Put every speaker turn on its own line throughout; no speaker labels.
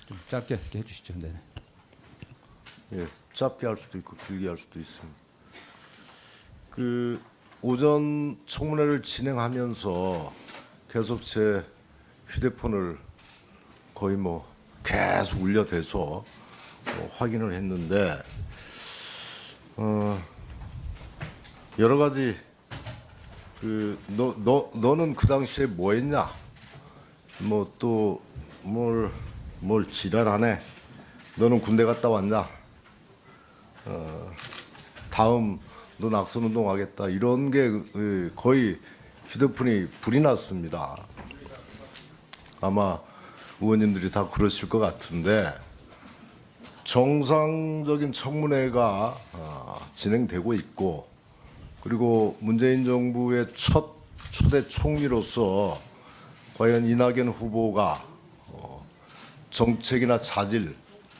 좀 짧게 이렇게 해주시죠. 네.
예, 짧게 할 수도 있고 길게 할 수도 있습니다. 그 오전 청문회를 진행하면서 계속 제 휴대폰을 거의 뭐 계속 울려대서 확인을 했는데 여러 가지 너는 그 당시에 뭐 했냐? 뭐 또 뭘 지랄하네. 너는 군대 갔다 왔냐? 다음 너 낙선운동 하겠다. 이런 게 거의 휴대폰이 불이 났습니다. 아마 의원님들이 다 그러실 것 같은데 정상적인 청문회가 진행되고 있고 그리고 문재인 정부의 초대 총리로서 과연 이낙연 후보가 정책이나 자질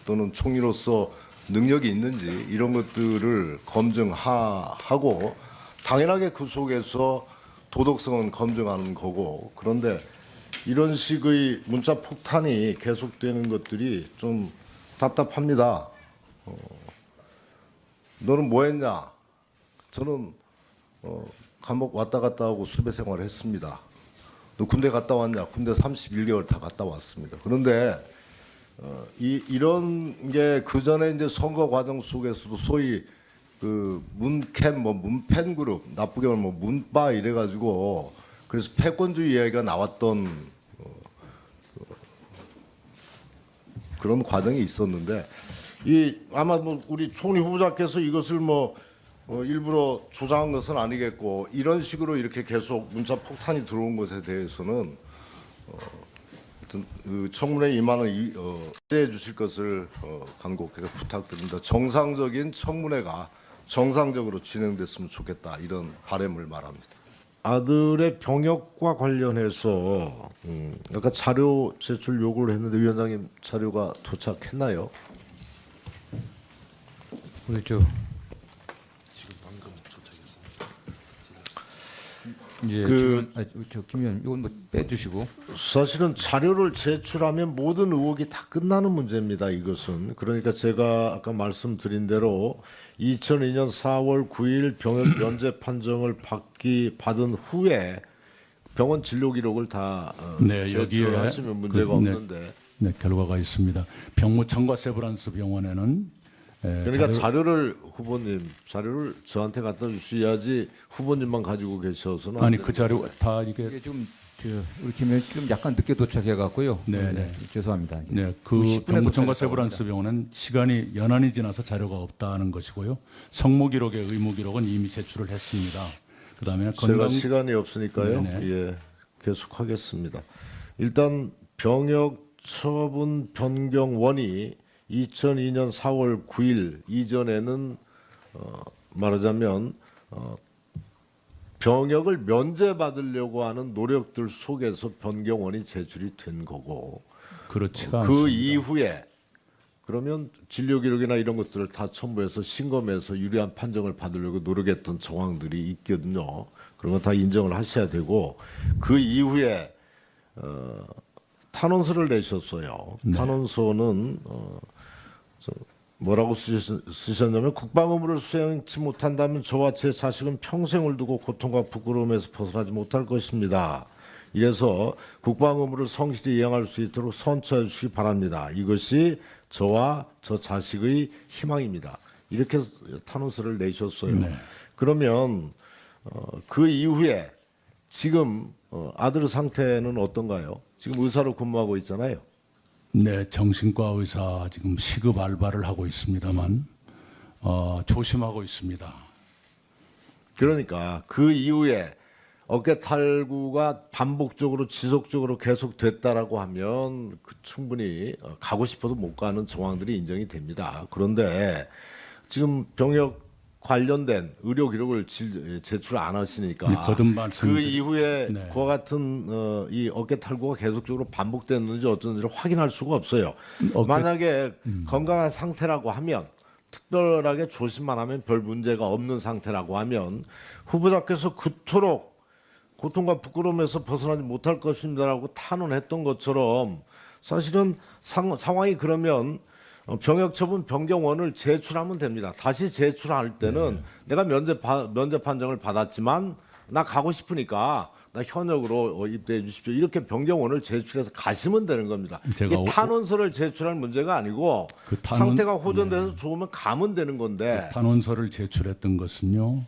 또는 총리로서 능력이 있는지 이런 것들을 검증하고 당연하게 그 속에서 도덕성은 검증하는 거고 그런데 이런 식의 문자 폭탄이 계속되는 것들이 좀 답답합니다. 너는 뭐 했냐? 저는 감옥 왔다 갔다 하고 수배 생활을 했습니다. 너 군대 갔다 왔냐? 군대 31개월 다 갔다 왔습니다. 그런데 이런 게 그 전에 이제 선거 과정 속에서도 소위 그 문캠 뭐 문팬 그룹 나쁘게 말하면 뭐 문바 이래가지고 그래서 패권주의 이야기가 나왔던 그런 과정이 있었는데 이 아마 뭐 우리 총리 후보자께서 이것을 뭐 일부러 조장한 것은 아니겠고 이런 식으로 이렇게 계속 문자 폭탄이 들어온 것에 대해서는 그 청문회 임하는 해 주실 것을 간곡하게 부탁드립니다. 정상적인 청문회가 정상적으로 진행됐으면 좋겠다 이런 바람을 말합니다. 아들의 병역과 관련해서 아까 자료 제출 요구를 했는데 위원장님 자료가 도착했나요?
그렇죠.
지금 방금 도착했습니다.
이제 김 의원 이건 뭐 빼주시고
사실은 자료를 제출하면 모든 의혹이 다 끝나는 문제입니다. 이것은 그러니까 제가 아까 말씀드린 대로 2002년 4월 9일 병역 면제 판정을 받은 후에 병원 진료 기록을 다 제출하시면 문제가 없는데
네, 결과가 있습니다. 병무청과 세브란스 병원에는
그러니까 자료를 후보님 자료를 저한테 갖다 주셔야지 후보님만 가지고 계셔서는
아니 그 자료 다
이게 좀 우리 김 의원 좀 약간 늦게 도착해 갖고요.
네.
죄송합니다.
네, 그
10분에
병무청과
도착했다고
세브란스 병원은 시간이 연한이 지나서 자료가 없다는 것이고요. 성무 기록의 의무 기록은 이미 제출을 했습니다. 그다음에
제가 시간이 없으니까요.
네네.
예, 계속하겠습니다. 일단 병역 처분 변경원이 2002년 4월 9일 이전에는 말하자면 병역을 면제받으려고 하는 노력들 속에서 변경원이 제출이 된 거고
그렇지가
그
않습니다.
이후에 그러면 진료 기록이나 이런 것들을 다 첨부해서 신검해서 유리한 판정을 받으려고 노력했던 정황들이 있거든요. 그런 거 다 인정을 하셔야 되고 그 이후에 탄원서를 내셨어요.
네.
탄원서는 뭐라고 쓰셨냐면 국방 의무를 수행치 못한다면 저와 제 자식은 평생을 두고 고통과 부끄러움에서 벗어나지 못할 것입니다. 이래서 국방 의무를 성실히 이행할 수 있도록 선처해 주시기 바랍니다. 이것이 저와 저 자식의 희망입니다. 이렇게 탄원서를 내셨어요.
네.
그러면 그 이후에 지금 아들 상태는 어떤가요? 지금 의사로 근무하고 있잖아요.
네, 정신과 의사 지금 시급 알바를 하고 있습니다만 조심하고 있습니다.
그러니까 그 이후에 어깨 탈구가 반복적으로 지속적으로 계속됐다라고 하면 충분히 가고 싶어도 못 가는 정황들이 인정이 됩니다. 그런데 지금 병역 관련된 의료 기록을 제출 안 하시니까
네, 거듭 말씀드리-
그 이후에
네.
그와 같은 이 어깨 탈구가 계속적으로 반복됐는지 어쩐지를 확인할 수가 없어요. 만약에 건강한 상태라고 하면 특별하게 조심만 하면 별 문제가 없는 상태라고 하면 후보자께서 그토록 고통과 부끄러움에서 벗어나지 못할 것입니다라고 탄원했던 것처럼 사실은 상황이 그러면 병역처분 변경원을 제출하면 됩니다. 다시 제출할 때는 내가 면제 판정을 받았지만 나 가고 싶으니까 나 현역으로 입대해 주십시오. 이렇게 변경원을 제출해서 가시면 되는 겁니다.
제가
이게 탄원서를 제출할 문제가 아니고
그
상태가 호전돼서 좋으면 가면 되는 건데
탄원서를 제출했던 것은요.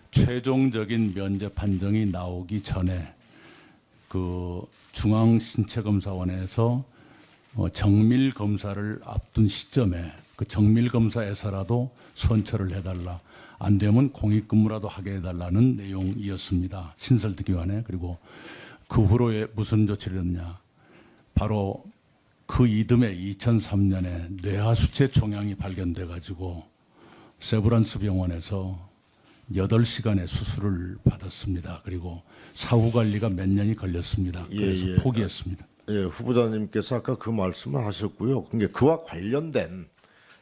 최종적인 면제 판정이 나오기 전에 그 중앙신체검사원에서 정밀 검사를 앞둔 시점에 그 정밀 검사에서라도 선처를 해달라. 안 되면 공익근무라도 하게 해달라는 내용이었습니다. 신설특위원회. 그리고 그 후로에 무슨 조치를 했냐. 바로 그 이듬해 2003년에 뇌하수체 종양이 발견돼 가지고 세브란스 병원에서 8시간의 수술을 받았습니다. 그리고 사후 관리가 몇 년이 걸렸습니다. 그래서 포기했습니다.
예, 후보자님께서 아까 그 말씀을 하셨고요. 근데 그와 관련된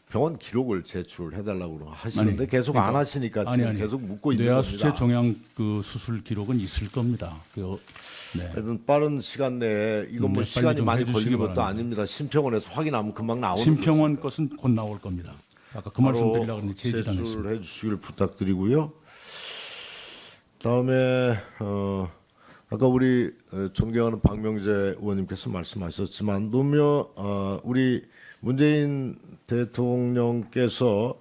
병원 기록을 제출을 해달라고 하시는데 계속 안 하시니까 지금 계속 묻고 있는
뇌하수체
겁니다.
종양 그 수술 기록은 있을 겁니다. 네.
하여튼 빠른 시간 내에 이건 뭐
네,
시간이
좀
많이
해주시기
걸리는 것도
바랍니다.
아닙니다. 심평원에서 확인하면 금방 나오는
심평원 것은 곧 나올 겁니다. 아까 그 말씀 드리려고 했는데 제지당했습니다.
제출해 주시길 부탁드리고요. 다음에 아까 우리 존경하는 박명재 의원님께서 말씀하셨지만 노무현 우리 문재인 대통령께서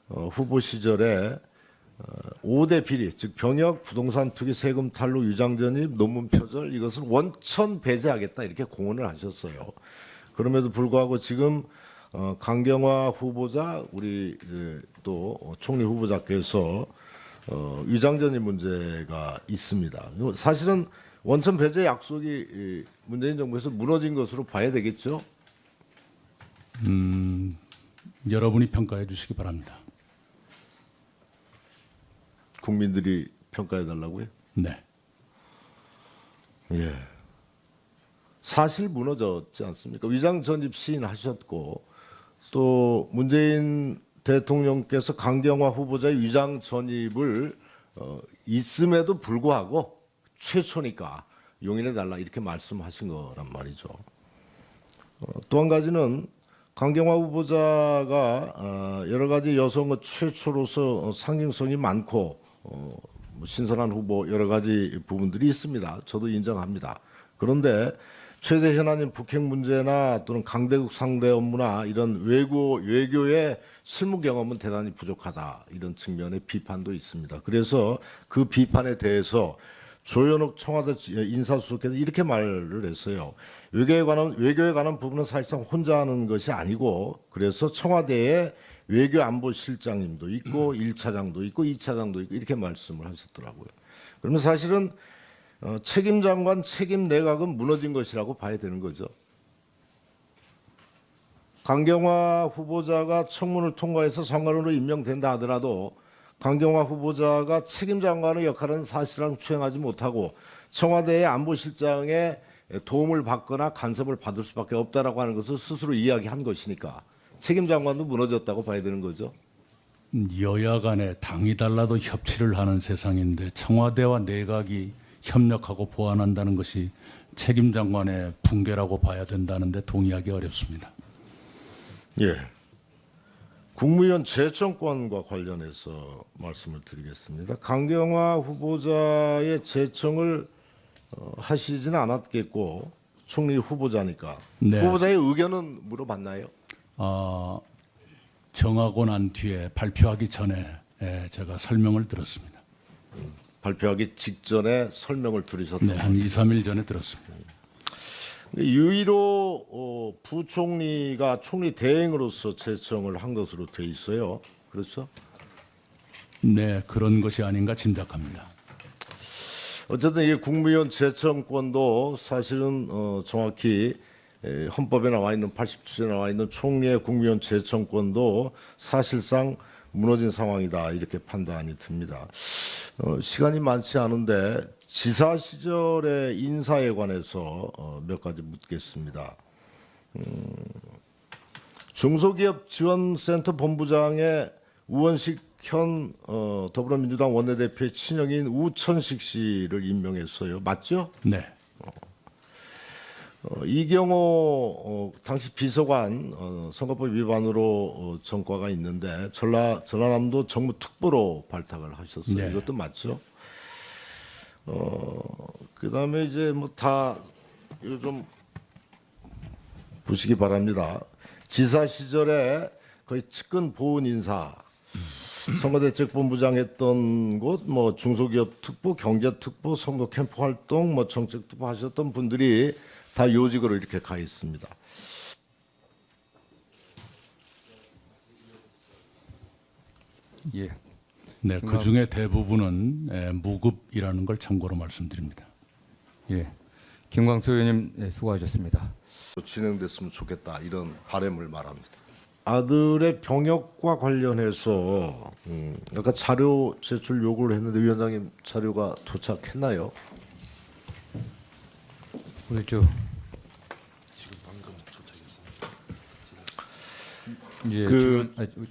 후보 시절에 5대 비리, 즉 병역, 부동산 투기, 세금 탈루, 위장 전입, 논문 표절 이것을 원천 배제하겠다 이렇게 공언을 하셨어요. 그럼에도 불구하고 지금 강경화 후보자 우리 또 총리 후보자께서 위장 전입 문제가 있습니다. 사실은 원천 배제 약속이 문재인 정부에서 무너진 것으로 봐야 되겠죠.
여러분이 평가해 주시기 바랍니다.
국민들이 평가해 달라고요?
네.
예. 사실 무너졌지 않습니까? 위장 전입 시인하셨고 또 문재인 대통령께서 강경화 후보자의 위장 전입을 있음에도 불구하고 최초니까 용인해 달라 이렇게 말씀하신 거란 말이죠. 또 한 가지는 강경화 후보자가 여러 가지 여성의 최초로서 상징성이 많고 신선한 후보 여러 가지 부분들이 있습니다. 저도 인정합니다. 그런데 최대 현안인 북핵 문제나 또는 강대국 상대 업무나 이런 외교의 실무 경험은 대단히 부족하다 이런 측면의 비판도 있습니다. 그래서 그 비판에 대해서 조현욱 청와대 인사수석께서 이렇게 말을 했어요. 외교에 관한 부분은 사실상 혼자 하는 것이 아니고 그래서 청와대에 외교안보실장님도 있고 1차장도 있고 2차장도 있고 이렇게 말씀을 하셨더라고요. 그러면 사실은 책임 장관, 책임 내각은 무너진 것이라고 봐야 되는 거죠. 강경화 후보자가 청문을 통과해서 장관으로 임명된다 하더라도 강경화 후보자가 책임 장관의 역할은 사실상 수행하지 못하고 청와대의 안보실장의 도움을 받거나 간섭을 받을 수밖에 없다라고 하는 것을 스스로 이야기한 것이니까 책임 장관도 무너졌다고 봐야 되는 거죠.
여야 간에 당이 달라도 협치를 하는 세상인데 청와대와 내각이 협력하고 보완한다는 것이 책임 장관의 붕괴라고 봐야 된다는데 동의하기 어렵습니다.
예. 국무위원 재청권과 관련해서 말씀을 드리겠습니다. 강경화 후보자의 재청을 하시지는 않았겠고 총리 후보자니까
네.
후보자의 의견은 물어봤나요?
정하고 난 뒤에 발표하기 전에 제가 설명을 들었습니다.
발표하기 직전에 설명을 들으셨다.
네, 한 2, 3일 전에 들었습니다.
유일로 부총리가 총리 대행으로서 재청을 한 것으로 돼 있어요. 그렇죠?
네, 그런 것이 아닌가 짐작합니다.
어쨌든 이게 국무위원 재청권도 사실은 정확히 헌법에 나와 있는 87조에 나와 있는 총리의 국무위원 재청권도 사실상 무너진 상황이다 이렇게 판단이 듭니다. 시간이 많지 않은데 지사 시절의 인사에 관해서 몇 가지 묻겠습니다. 중소기업지원센터 본부장의 우원식 현 더불어민주당 원내대표의 친형인 우천식 씨를 임명했어요. 맞죠?
네.
이경호 당시 비서관 선거법 위반으로 전과가 있는데 전라남도 정무특보로 발탁을 하셨어요.
네.
이것도 맞죠? 그다음에 이제 뭐 다 이거 좀 보시기 바랍니다. 지사 시절에 거의 측근 보훈 인사, 선거대책본부장 했던 곳, 뭐 중소기업 특보, 경제특보, 선거 캠프 활동, 뭐 정책특보 하셨던 분들이 다 요직으로 이렇게 가 있습니다.
예.
네, 그 중에 대부분은 무급이라는 걸 참고로 말씀드립니다.
예. 김광수 의원님 네, 수고하셨습니다.
진행됐으면 좋겠다 이런 바람을 말합니다. 아들의 병역과 관련해서 아까 자료 제출 요구를 했는데 위원장님 자료가 도착했나요?
우리 저 예,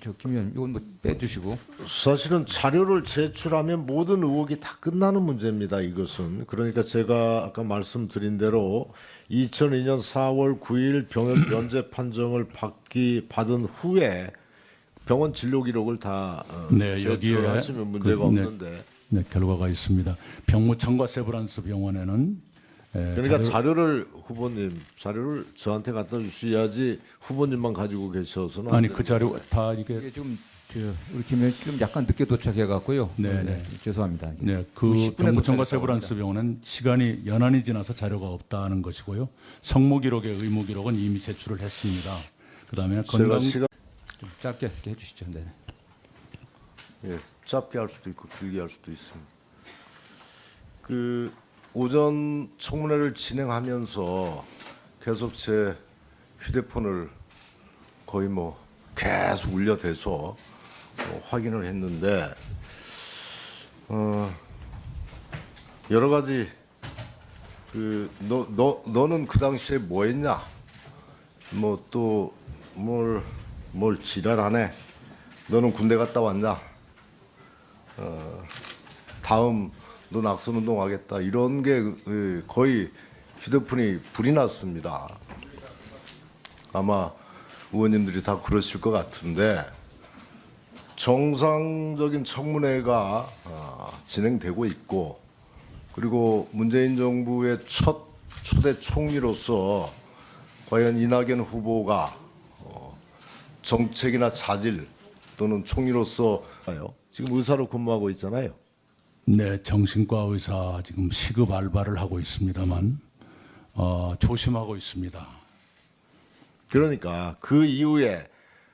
저김 의원 이건 뭐 빼주시고
사실은 자료를 제출하면 모든 의혹이 다 끝나는 문제입니다. 이것은 그러니까 제가 아까 말씀드린 대로 2002년 4월 9일 병역 면제 판정을 받은 후에 병원 진료 기록을 다
네,
제출하시면 문제가 없는데
네, 결과가 있습니다. 병무청과 세브란스 병원에는
그러니까 자료를 후보님 자료를 저한테 갖다 주셔야지 후보님만 가지고 계셔서는
아니 그 자료 다 이게
이게 좀 우리 김 의원 좀 약간 늦게 도착해 갖고요.
네.
죄송합니다.
네, 그
10분에
병무청과
도착했다고
세브란스 병원은 시간이 연한이 지나서 자료가 없다는 것이고요. 성무 기록의 의무 기록은 이미 제출을 했습니다. 그다음에 건강
시간
좀 짧게 이렇게 해주시죠. 네.
예, 짧게 할 수도 있고 길게 할 수도 있습니다. 그 오전 청문회를 진행하면서 계속 제 휴대폰을 거의 뭐 계속 울려대서 확인을 했는데 여러 가지 그 너는 그 당시에 뭐 했냐 뭐 또 뭘 지랄하네 너는 군대 갔다 왔냐 다음 너 낙선운동 하겠다 이런 게 거의 휴대폰이 불이 났습니다. 아마 의원님들이 다 그러실 것 같은데 정상적인 청문회가 진행되고 있고 그리고 문재인 정부의 초대 총리로서 과연 이낙연 후보가 정책이나 자질 또는 총리로서 지금 의사로 근무하고 있잖아요.
네, 정신과 의사 지금 시급 알바를 하고 있습니다만 조심하고 있습니다.
그러니까 그 이후에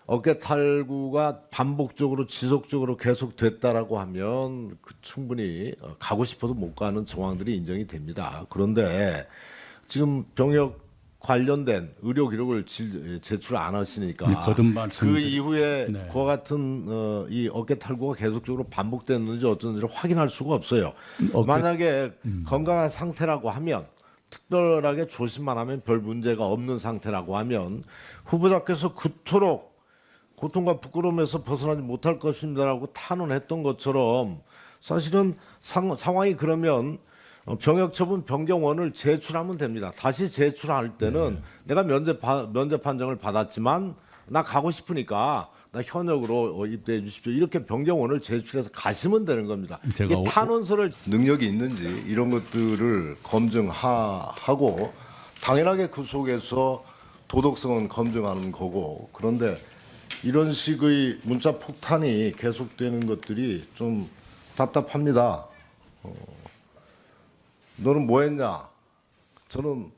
어깨 탈구가 반복적으로 지속적으로 계속됐다라고 하면 충분히 가고 싶어도 못 가는 정황들이 인정이 됩니다. 그런데 지금 병역 관련된 의료 기록을 제출 안 하시니까
네, 거듭 말씀드리-
그 이후에
네.
그와 같은 이 어깨 탈구가 계속적으로 반복됐는지 어쩐지를 확인할 수가 없어요. 만약에 건강한 상태라고 하면 특별하게 조심만 하면 별 문제가 없는 상태라고 하면 후보자께서 그토록 고통과 부끄러움에서 벗어나지 못할 것입니다라고 탄원했던 것처럼 사실은 상황이 그러면 병역 처분 변경원을 제출하면 됩니다. 다시 제출할 때는 내가 면제 판정을 받았지만 나 가고 싶으니까 나 현역으로 입대해 주십시오. 이렇게 변경원을 제출해서 가시면 되는 겁니다.
제가
이 탄원서를 능력이 있는지 이런 것들을 검증하고 당연하게 그 속에서 도덕성은 검증하는 거고 그런데 이런 식의 문자 폭탄이 계속되는 것들이 좀 답답합니다. 너는 뭐 했냐? 저는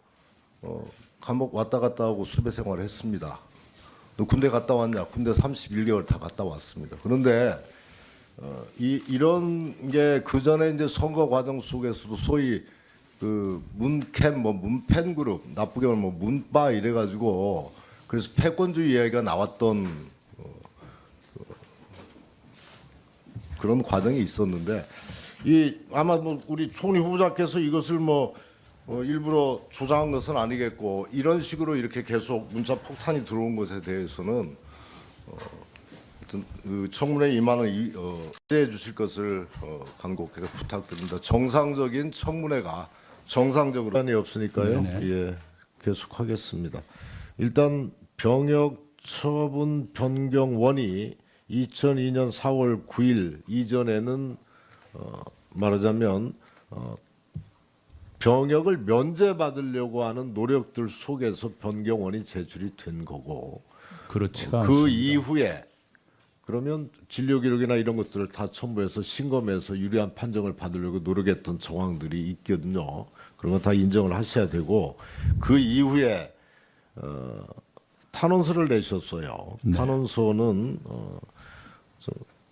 감옥 왔다 갔다 하고 수배 생활을 했습니다. 너 군대 갔다 왔냐? 군대 31개월 다 갔다 왔습니다. 그런데 이런 게 그 전에 이제 선거 과정 속에서도 소위 그 문캠 뭐 문펜 그룹 나쁘게 말하면 뭐 문바 이래가지고 그래서 패권주의 이야기가 나왔던 그런 과정이 있었는데 이 아마 뭐 우리 총리 후보자께서 이것을 뭐 일부러 조장한 것은 아니겠고 이런 식으로 이렇게 계속 문자 폭탄이 들어온 것에 대해서는 그 청문회 임하는 이해해 주실 것을 간곡하게 부탁드립니다. 정상적인 청문회가 정상적으로 시간이 없으니까요.
네네.
예, 계속하겠습니다. 일단 병역 처분 변경원이 2002년 4월 9일 이전에는 말하자면 병역을 면제받으려고 하는 노력들 속에서 변경원이 제출이 된 거고
그렇지가
그
않습니다.
이후에 그러면 진료 기록이나 이런 것들을 다 첨부해서 신검해서 유리한 판정을 받으려고 노력했던 정황들이 있거든요. 그런 거 다 인정을 하셔야 되고 그 이후에 탄원서를 내셨어요.
네.
탄원서는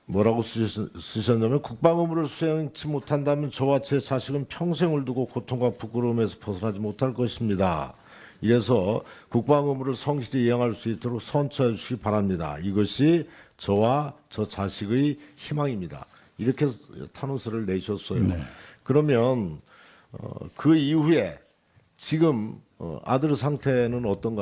뭐라고 쓰셨냐면 국방 의무를 수행치 못한다면 저와 제 자식은 평생을 두고 고통과 부끄러움에서 벗어나지 못할 것입니다. 이래서 국방 의무를 성실히 이행할 수 있도록 선처해 주시기 바랍니다. 이것이 저와 저 자식의 희망입니다. 이렇게 탄원서를 내셨어요.
네.
그러면 그 이후에 지금 아들 상태는 어떤가?